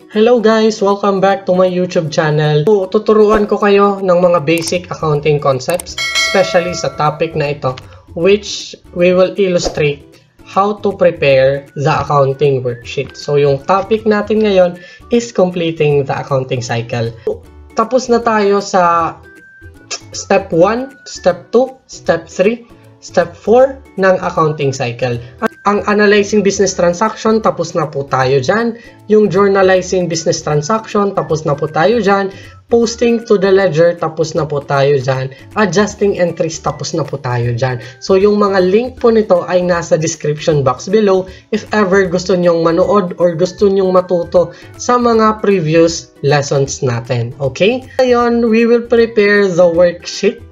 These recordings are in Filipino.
Hello guys! Welcome back to my YouTube channel. Tuturuan ko kayo ng mga basic accounting concepts, especially sa topic na ito, which we will illustrate how to prepare the accounting worksheet. So yung topic natin ngayon is completing the accounting cycle. Tapos na tayo sa step 1, step 2, step 3, step 4 ng accounting cycle. Ang analyzing business transaction, tapos na po tayo dyan. Yung journalizing business transaction, tapos na po tayo dyan. Posting to the ledger, tapos na po tayo dyan. Adjusting entries, tapos na po tayo dyan. So yung mga link po nito ay nasa description box below if ever gusto nyong manood or gusto nyong matuto sa mga previous lessons natin. Okay? Ngayon, we will prepare the worksheet.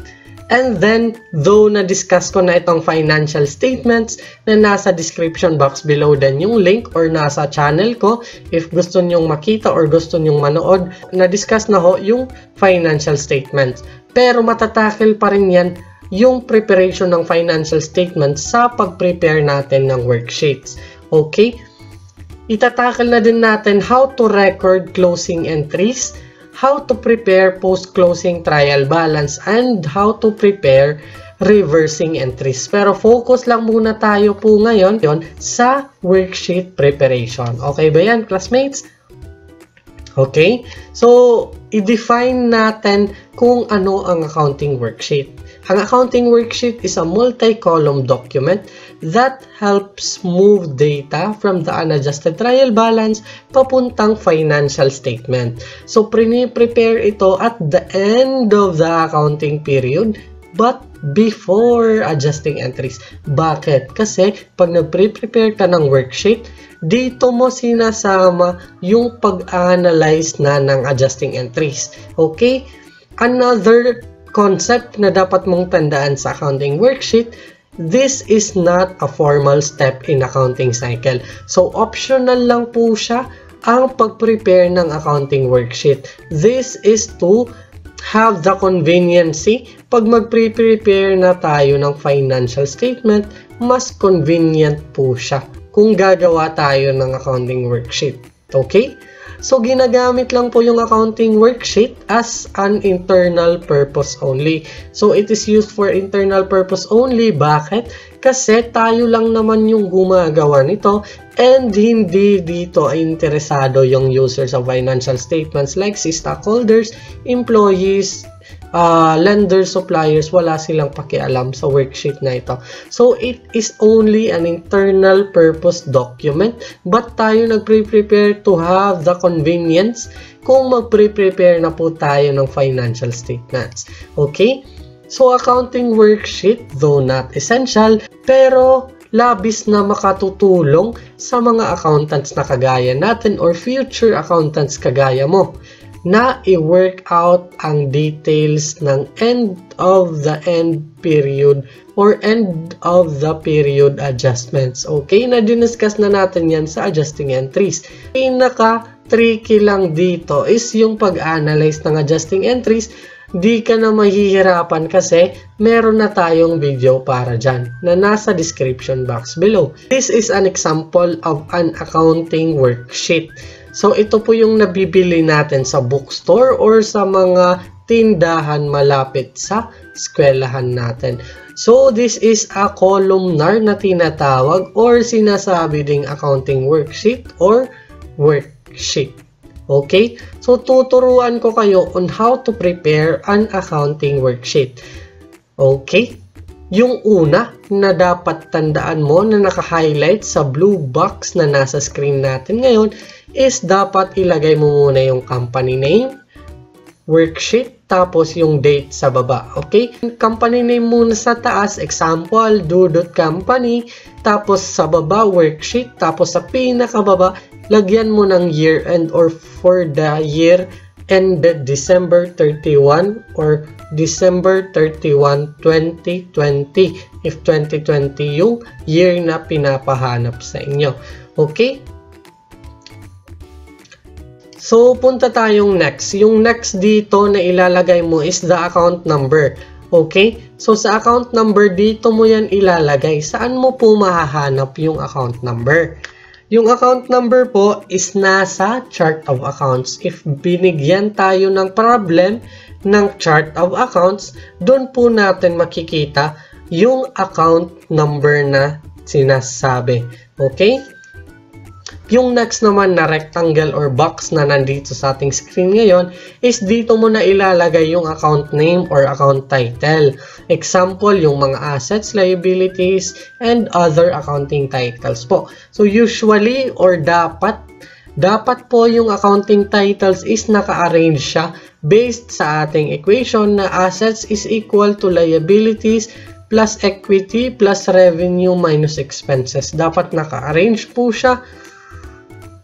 And then, though na-discuss ko na itong financial statements na nasa description box below din yung link or nasa channel ko, if gusto nyong makita or gusto nyong manood, na-discuss na ho yung financial statements. Pero matatakil pa rin yan yung preparation ng financial statements sa pag-prepare natin ng worksheets. Okay? Itatakil na din natin how to record closing entries, how to prepare post-closing trial balance, and how to prepare reversing entries. Pero focus lang muna tayo po ngayon sa worksheet preparation. Okay ba yan, classmates? Okay? So, i-define natin kung ano ang accounting worksheet. Ang accounting worksheet is a multi-column document that helps move data from the unadjusted trial balance papuntang financial statement. So, prepare ito at the end of the accounting period but before adjusting entries. Bakit? Kasi pag nag-prepare ka ng worksheet, dito mo sinasama yung pag-analyze na ng adjusting entries. Okay? Another concept na dapat mong tandaan sa accounting worksheet, this is not a formal step in accounting cycle. So, optional lang po siya ang pag-prepare ng accounting worksheet. This is to have the conveniency. Pag mag-prepare na tayo ng financial statement, mas convenient po siya kung gagawa tayo ng accounting worksheet. Okay? So, ginagamit lang po yung accounting worksheet as an internal purpose only. So, it is used for internal purpose only. Bakit? Kasi tayo lang naman yung gumagawa nito and hindi dito ay interesado yung users of financial statements like si stockholders, employees, lenders, suppliers, wala silang pakialam sa worksheet na ito. So, it is only an internal purpose document but tayo nag-prepare to have the convenience kung mag-prepare na po tayo ng financial statements. Okay? So, accounting worksheet, though not essential, pero labis na makatutulong sa mga accountants na kagaya natin or future accountants kagaya mo na i-work out ang details ng end of the end period or end of the period adjustments. Okay, na-discuss na natin yan sa adjusting entries. Pinaka-tricky lang dito is yung pag-analyze ng adjusting entries. Di ka na mahihirapan kasi meron na tayong video para dyan na nasa description box below. This is an example of an accounting worksheet. So, ito po yung nabibili natin sa bookstore or sa mga tindahan malapit sa eskwelahan natin. So, this is a columnar na tinatawag or sinasabi ding accounting worksheet or worksheet. Okay? So, tuturuan ko kayo on how to prepare an accounting worksheet. Okay? Yung una na dapat tandaan mo na naka-highlight sa blue box na nasa screen natin ngayon is dapat ilagay mo muna yung company name, worksheet, tapos yung date sa baba. Okay? Company name muna sa taas, example, do.company, tapos sa baba, worksheet, tapos sa pinakababa, lagyan mo ng year end or for the year ended December 31 or December 31, 2020 if 2020 yung year na pinapahanap sa inyo. Okay? So, punta tayong next. Yung next dito na ilalagay mo is the account number. Okay? So, sa account number, dito mo yan ilalagay. Saan mo po mahahanap yung account number? Yung account number po is nasa chart of accounts. If binigyan tayo ng problem ng chart of accounts, doon po natin makikita yung account number na sinasabi. Okay? Yung next naman na rectangle or box na nandito sa ating screen ngayon is dito mo na ilalagay yung account name or account title. Example, yung mga assets, liabilities, and other accounting titles po. So usually or dapat po yung accounting titles is naka-arrange siya based sa ating equation na assets is equal to liabilities plus equity plus revenue minus expenses. Dapat naka-arrange po siya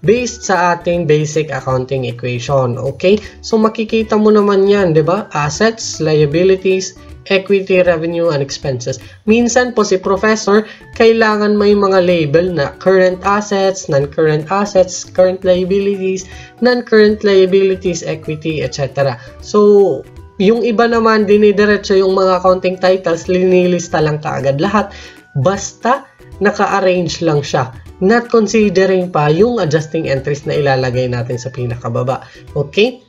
based sa ating basic accounting equation. Okay? So, makikita mo naman yan, di ba? Assets, liabilities, equity, revenue, and expenses. Minsan po si professor, kailangan may mga label na current assets, non-current assets, current liabilities, non-current liabilities, equity, etc. So, yung iba naman, dinidiretso yung mga accounting titles, linilista lang kaagad lahat. Basta, naka-arrange lang siya. Not considering pa yung adjusting entries na ilalagay natin sa pinakababa. Okay?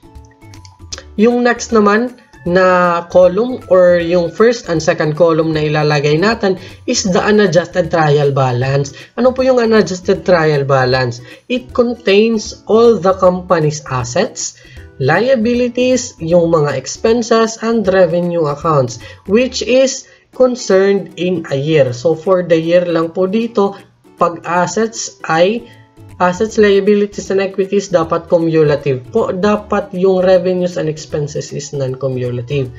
Yung next naman na column or yung first and second column na ilalagay natin is the unadjusted trial balance. Ano po yung unadjusted trial balance? It contains all the company's assets, liabilities, yung mga expenses, and revenue accounts, which is concerned in a year. So, for the year lang po dito, pag assets ay assets, liabilities, and equities dapat cumulative po. Dapat yung revenues and expenses is non-cumulative.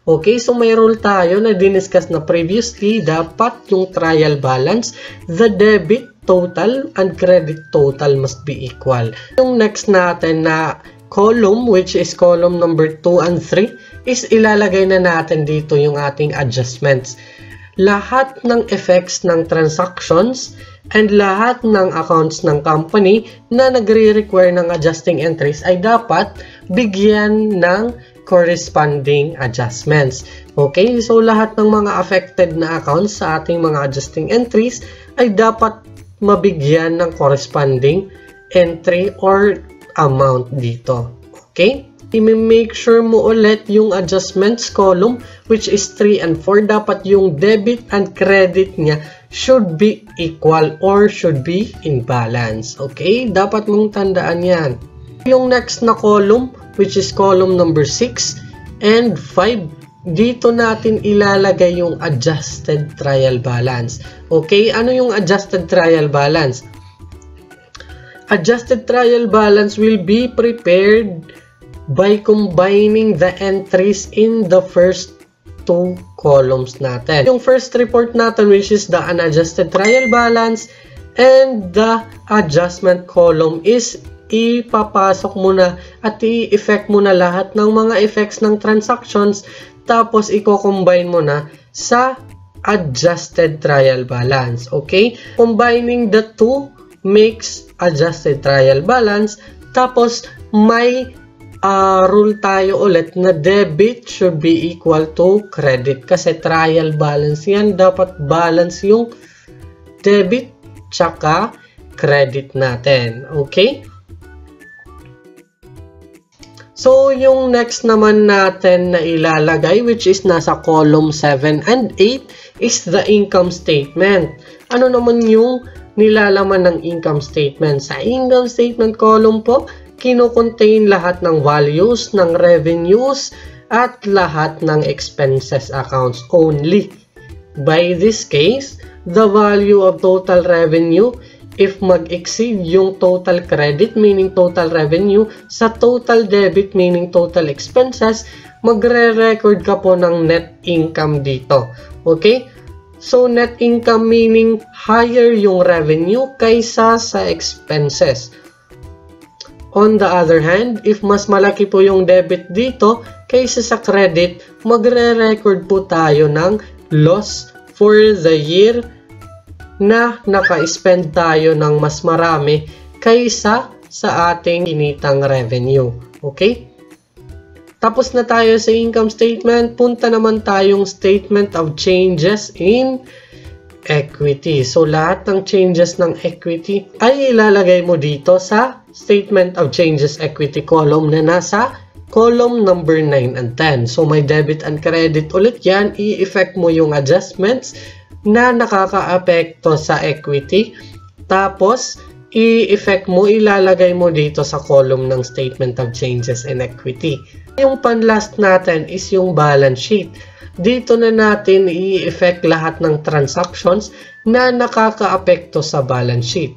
Okay, so may rule tayo na diniscuss na previously. Dapat yung trial balance, the debit total and credit total must be equal. Yung next natin na column, which is column number 2 and 3, is ilalagay na natin dito yung ating adjustments. Lahat ng effects ng transactions and lahat ng accounts ng company na nagre-require ng adjusting entries ay dapat bigyan ng corresponding adjustments. Okay, so lahat ng mga affected na accounts sa ating mga adjusting entries ay dapat mabigyan ng corresponding entry or amount dito. Okay? I-make sure mo ulit yung adjustments column, which is 3 and 4. Dapat yung debit and credit niya should be equal or should be in balance. Okay? Dapat mong tandaan yan. Yung next na column, which is column number 6 and 5, dito natin ilalagay yung adjusted trial balance. Okay? Ano yung adjusted trial balance? Adjusted trial balance will be prepared by combining the entries in the first two columns natin. Yung first report natin, which is the unadjusted trial balance, and the adjustment column is ipapasok mo na at i-effect mo na lahat ng mga effects ng transactions, tapos i-combine mo na sa adjusted trial balance. Okay? Combining the two makes adjusted trial balance, tapos may rule tayo ulit na debit should be equal to credit kasi trial balance yan. Dapat balance yung debit tsaka credit natin. Okay? So, yung next naman natin na ilalagay, which is nasa column 7 and 8, is the income statement. Ano naman yung nilalaman ng income statement? Sa income statement column po, kino-contain lahat ng values, ng revenues, at lahat ng expenses accounts only. By this case, the value of total revenue, if mag-exceed yung total credit, meaning total revenue, sa total debit, meaning total expenses, magre-record ka po ng net income dito. Okay? So, net income meaning higher yung revenue kaysa sa expenses. On the other hand, if mas malaki po yung debit dito kaysa sa credit, magre-record po tayo ng loss for the year na naka-spend tayo ng mas marami kaysa sa ating kinitang revenue. Okay? Tapos na tayo sa income statement, punta naman tayong statement of changes in equity. So, lahat ng changes ng equity ay ilalagay mo dito sa Statement of Changes Equity column na nasa column number 9 and 10. So, may debit and credit ulit yan. I-effect mo yung adjustments na nakaka-apekto sa equity. Tapos, i-effect mo, ilalagay mo dito sa column ng Statement of Changes in Equity. Yung panlast natin is yung balance sheet. Dito na natin i-effect lahat ng transactions na nakaka-apekto sa balance sheet.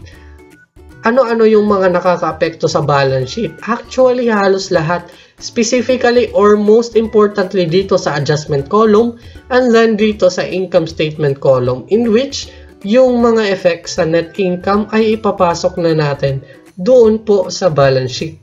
Ano-ano yung mga nakaka-apekto sa balance sheet? Actually, halos lahat. Specifically or most importantly dito sa adjustment column and then dito sa income statement column, in which yung mga effects sa net income ay ipapasok na natin doon po sa balance sheet.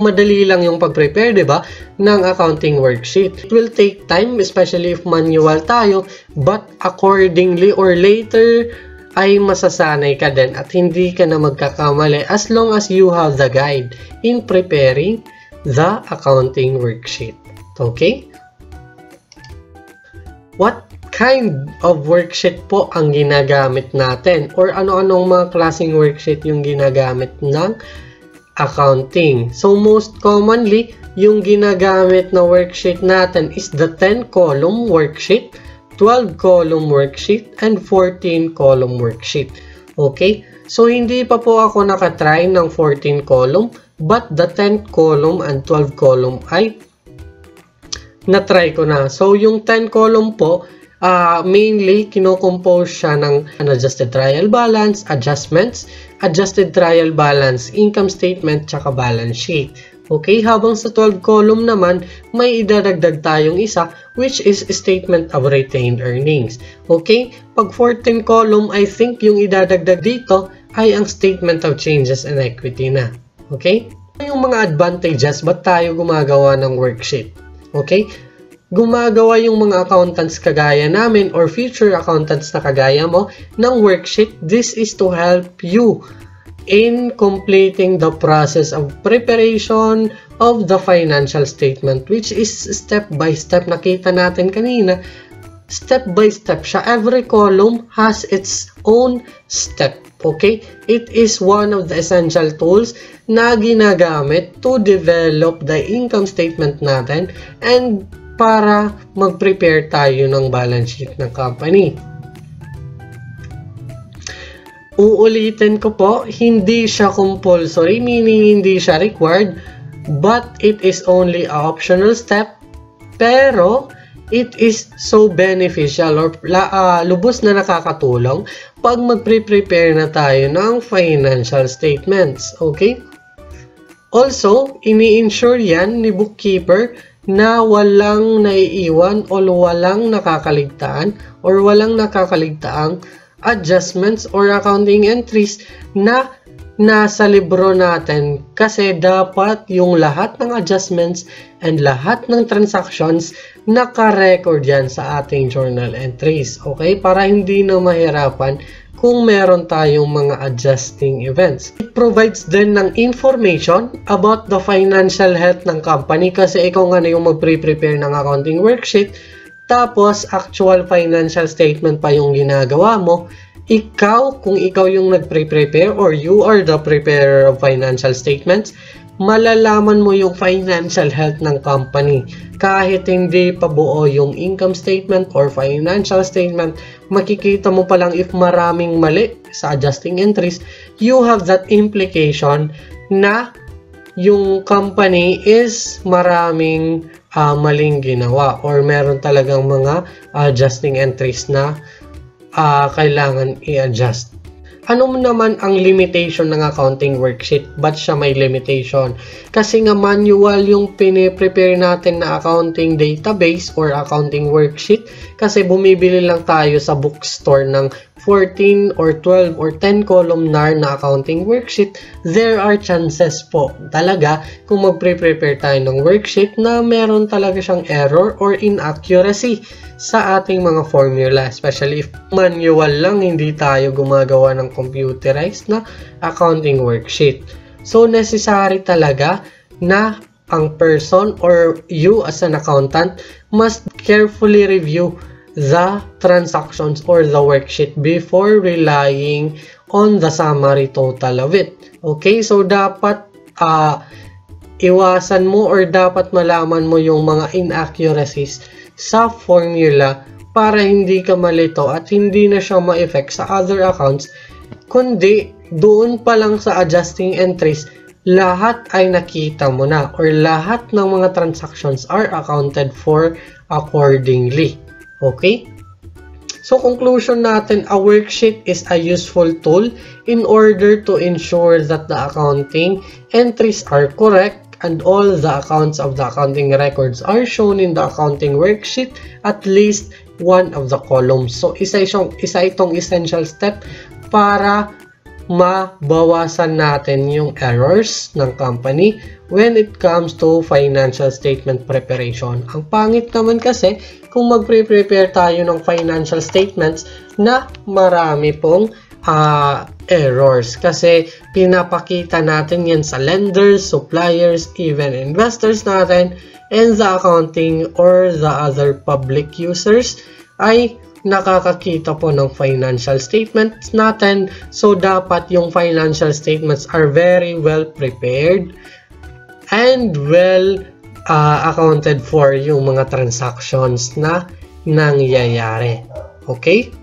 Madali lang yung pag-prepare, di ba, ng accounting worksheet. It will take time, especially if manual tayo, but accordingly or later ay masasanay ka din at hindi ka na magkakamali as long as you have the guide in preparing the accounting worksheet. Okay? What kind of worksheet po ang ginagamit natin? Or ano-anong mga klaseng worksheet yung ginagamit ng accounting? So, most commonly, yung ginagamit na worksheet natin is the 10-column worksheet, 12-column worksheet, and 14-column worksheet. Okay? So, hindi pa po ako nakatry ng 14-column, but the 10th column and 12th column ay na-try ko na. So, yung 10 column po, mainly, kinocompose siya ng unadjusted trial balance, adjustments, adjusted trial balance, income statement, tsaka balance sheet. Okay, habang sa 12 column naman, may idadagdag tayong isa, which is statement of retained earnings. Okay, pag 14 column, I think yung idadagdag dito ay ang statement of changes in equity na. Okay, yung mga advantages, ba't tayo gumagawa ng worksheet? Okay, gumagawa yung mga accountants kagaya namin or future accountants na kagaya mo ng worksheet. This is to help you in completing the process of preparation of the financial statement, which is step by step. Nakita natin kanina, step by step siya. Every column has its own step. Okay? It is one of the essential tools na ginagamit to develop the income statement natin and para mag-prepare tayo ng balance sheet ng company. Uulitin ko po, hindi siya compulsory, meaning hindi siya required, but it is only an optional step, pero it is so beneficial or lubos na nakakatulong pag mag-prepare na tayo ng financial statements. Okay? Also, ini-ensure yan ni bookkeeper na walang naiiwan o walang nakakaligtaan or walang nakakaligtaang adjustments or accounting entries na nasa libro natin, kasi dapat yung lahat ng adjustments and lahat ng transactions naka-record yan sa ating journal entries. Okay? Para hindi na mahirapan kung meron tayong mga adjusting events. It provides din ng information about the financial health ng company, kasi ikaw nga na yung mag-prepare ng accounting worksheet, tapos actual financial statement pa yung ginagawa mo. Ikaw, kung ikaw yung nag-prepare or you are the preparer of financial statements, malalaman mo yung financial health ng company. Kahit hindi pa buo yung income statement or financial statement, makikita mo pa lang if maraming mali sa adjusting entries, you have that implication na yung company is maraming maling ginawa or meron talagang mga adjusting entries na kailangan i-adjust. Ano naman ang limitation ng accounting worksheet? Ba't siya may limitation? Kasi nga manual yung piniprepare natin na accounting database or accounting worksheet, kasi bumibili lang tayo sa bookstore ng 14 or 12 or 10 columnar na accounting worksheet. There are chances po talaga kung mag-prepare tayo ng worksheet na meron talaga siyang error or inaccuracy sa ating mga formula, especially if manual lang, hindi tayo gumagawa ng computerized na accounting worksheet. So, necessary talaga na ang person or you as an accountant must carefully review the transactions or the worksheet before relying on the summary total of it. Okay, so dapat iwasan mo or dapat malaman mo yung mga inaccuracies sa formula para hindi ka malito at hindi na siya ma-effect sa other accounts, kundi doon pa lang sa adjusting entries, lahat ay nakita mo na or lahat ng mga transactions are accounted for accordingly. Okay? So conclusion natin, a worksheet is a useful tool in order to ensure that the accounting entries are correct and all the accounts of the accounting records are shown in the accounting worksheet, at least one of the columns. So isa itong essential step para mabawasan natin yung errors ng company when it comes to financial statement preparation. Ang pangit naman kasi kung magpre-prepare tayo ng financial statements na marami pong errors kasi pinapakita natin yan sa lenders, suppliers, even investors natin, and the accounting or the other public users ay nakakakita po ng financial statements natin. So dapat yung financial statements are very well prepared and well accounted for yung mga transactions na nangyayari. Okay?